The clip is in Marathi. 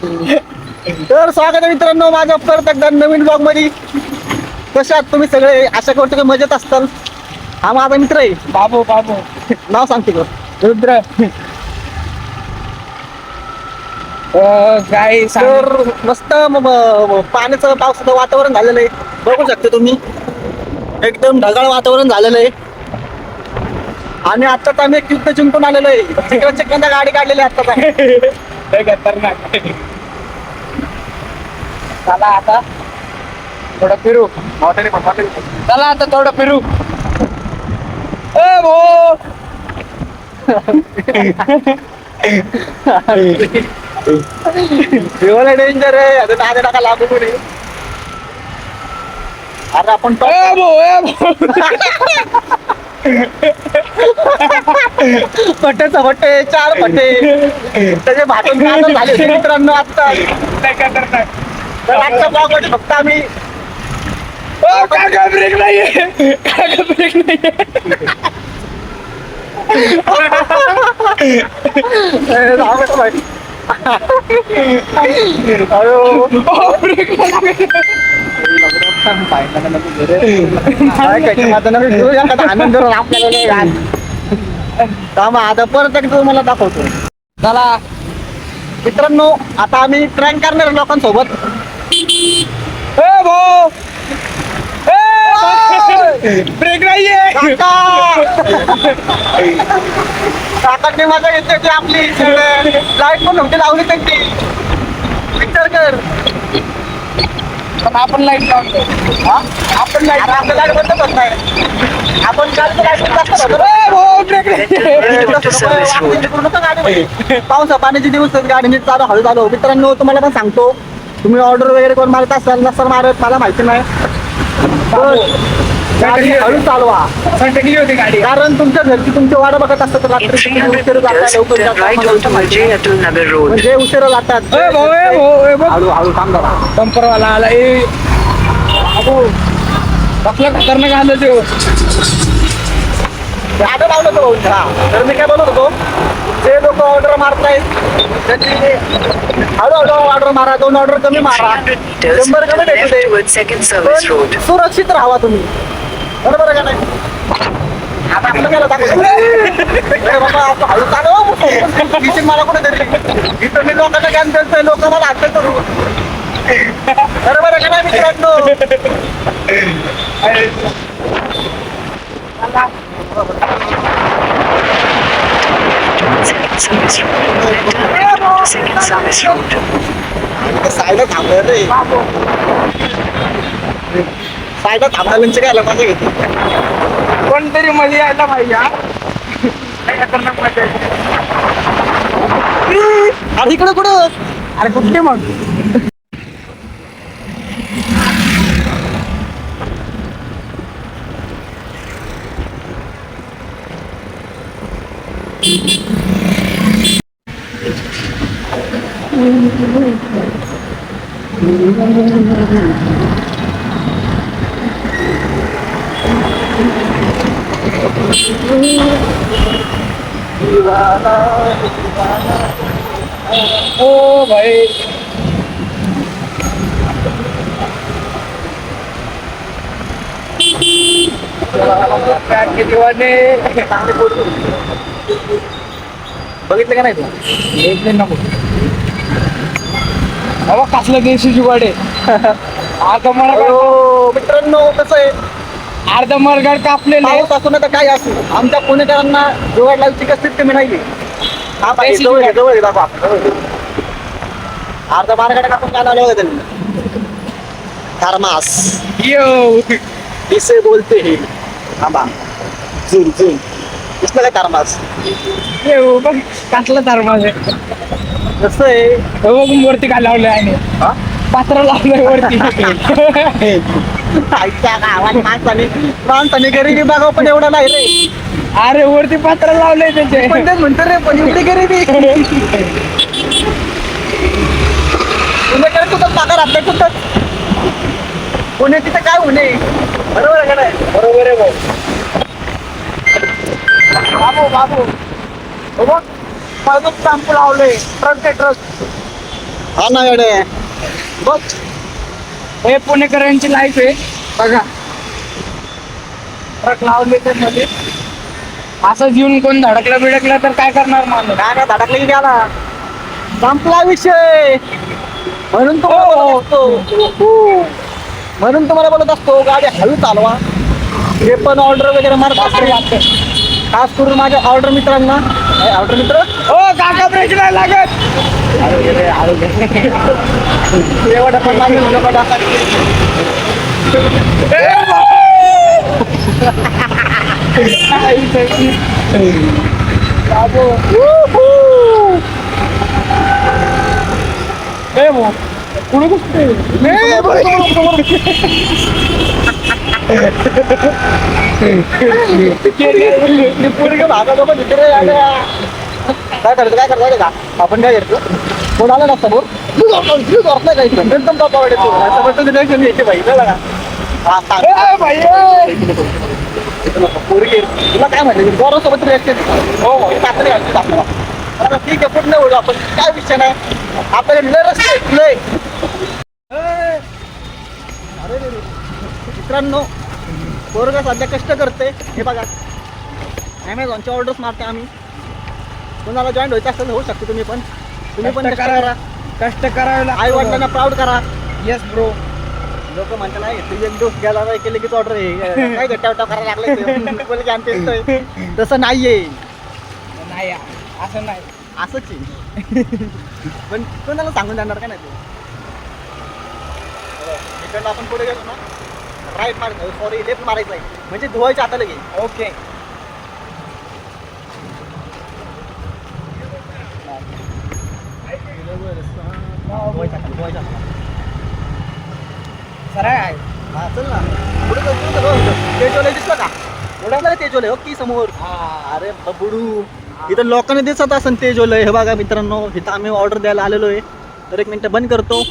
तर स्वागत आहे मित्रांनो माझ्या परत एकदा नवीन ब्लॉग मध्ये. कसे आहात तुम्ही सगळे? आशा करतो की मजेत असताल. हा माझा मित्र आहे बाबू. नाव सांगते का? रुद्र. काय तर मस्त पाण्याचं पावसाचं वातावरण झालेलं आहे. बघू शकता तुम्ही एकदम ढगाळ वातावरण झालेलं आहे. आणि आत्ताच आम्ही एक युद्ध जिंकून आलेलो आहे. तिकडे चिकनदा गाडी काढलेली आहे आत्ताच. खतरनाक. चला आता थोडं फिरू. चला आता थोडं फिरू. ए भो एवढं डेंजर आहे. आता दादा टाका लागू पुढे. अरे आपण फटेचा फटे 4 फटे त्याचे भाटून काढून झाले होते मित्रांनो आत्ता. तर आजच्या ब्लॉग मध्ये फक्त आम्ही काका ब्रेक नाहीये. आनंद आपल्याला आता परत एकदा तुम्हाला दाखवतो. चला मित्रांनो आता आम्ही प्रँक करणार लोकांसोबत. ए भो ब्रेक नाहीये. काकांनी मजा घेतली होती आपली. लाईट पण नव्हती लावली त्यांची. विचार कर. पण आपण लाईट लावतो. आपण लाईट आपलं लाईट बंद करत नाही. आपण पावसा पाण्याचे दिवस गाडी नीट चालू हळू चालू. मित्रांनो तुम्हाला पण सांगतो, तुम्ही ऑर्डर वगैरे कोण मारत असाल नसर मारत मला माहिती नाही. गाडी हळू चालवा. सटकली होती गाडी. कारण तुमच्या घरची तुमची वाट बघत असतात. रात्री उशिरा जातात, लवकर जातात. म्हणजे उशिरा जातात. हळू हळू काम करा. बंपरवाला आला. ए अबो कसला खतरनाक आलं ते. ऑर्डर लावलं तो. तर मी काय बोलत होतो, जे लोक ऑर्डर मारतायत त्यांनी हळूहळू ऑर्डर मारा. 2 ऑर्डर कमी मारा. 100 कमी भेटू दे. सुरक्षित राहा तुम्ही. बरोबर आहे का नाही? आता आपलं गेलं बाबा आपण हळू चालव. मला कुठे तरी इथं मी लोकांना ज्ञान देतोय. लोक मला हात करू. बरोबर आहे का नाही मित्रांनो? सायला थांबलं रे. सायला थांबल्याचे काय मजा घेते. कोणतरी मध्ये यायला पाहिजे. काय खतरनाक मजा येते. अरे इकडे कुठं? अरे कुठले मग ओ भाई के दिवाने. बघितलं का नाही तू? एक नको बाबा कसलं देशी जुगाडे. अर्ध मरगड. मित्रांनो कसं आहे, अर्ध मरगड कापलेले. पाऊस असू ना तर काय असू, आमच्या पुणेकरांना जुगाड लावची कसलीच कमी नाहीये. हा पाहिजे जवळ आहे, जवळ आहे दाखवा. अर्धा मार्गाने कापून काय लावलं होतं त्यांनी. थर्मास यो इसे बोलते हे. थांबा झूम झूम. दिसलं काय थर्मास? येऊ बघ कसलं धर्माच आहे. कसं आहे बघ वरती काय लावलंय आणि पात्र लावलंय वरती. आईच्या गावात माणसाने गरिबी बघावं पण एवढं नाही रे. अरे वरती पात्र लावलंय त्याचे. पण तेच म्हणतो रे, पण एवढी गरिबी. पुण्याकडे कुठं पगार आपल्या कुठं. पुणे तिथं काय होणे. बरोबर आहे का नाही? बरोबर आहे भाऊ. बाबू माझं शॅम्पू लावले. ट्रक ते ट्रक हा ना येडे बघ. हे पुणेकरांची लाईफ आहे बघा. ट्रक लावले ते मध्ये असंच येऊन कोण धडकलं बिडकलं तर काय करणार माणूस. काय काय धडकले की गेला, संपला विषय. म्हणून तुम्हाला बोलत असतो, म्हणून तुम्हाला बोलत असतो गाडी हळू चालवा. हे पण ऑर्डर वगैरे मारत असते, खास करून माझ्या ऑर्डर मित्रांना. ऑर्डर मित्र हो काका ब्रेक नाही लागत. एवढं पण लागेल लोक टाका. पुढे बसते भागा मित्र काय करतो काय करतो का आपण काय करतो. कोण आला ना समोर नाही काही एकदम टॉप आवडतो यायचे भाई का. पोरगी तुला काय म्हणते बरोसोबत रिॲक्शन. हो पात्र आपल्याला ठीक आहे पुढे बोलू आपण, काय विषय नाही. आपल्याकडे लय रस्ते लय. अरे मित्रांनो पोरगा सध्या कष्ट करते. हे बघा ॲमेझॉनच्या ऑर्डर्स मारते आम्ही. कोणाला जॉईन व्हायचं असेल होऊ शकतो तुम्ही पण कष्ट करा. कष्ट करायला आई वडिलांना प्राऊड करा. Yes bro. लोक म्हणतात नाही तुझे एक डोस गेला नाही केले की ऑर्डर आहे काय गट्टा करायला लागले. तसं नाहीये, नाही असं नाही. असंच आहे. पण कोणाला सांगून जाणार का नाही तू. इकडनं आपण पुढे गेलो ना राईट मारायचं, सॉरी लेफ्ट मारायचं आहे म्हणजे धुवायच्या हाताला घे. ओके धुवायच्या हाताला. सरळ आहे. हा चल ना पुढे तेजोले दिसलं का. उडाला तेजोले हो की समोर. अरे बुडू इथं लोकांना दिसत असेल तेजोले. हे बघा मित्रांनो इथं आम्ही ऑर्डर द्यायला आलेलो आहे. तर एक मिनिट बंद करतो.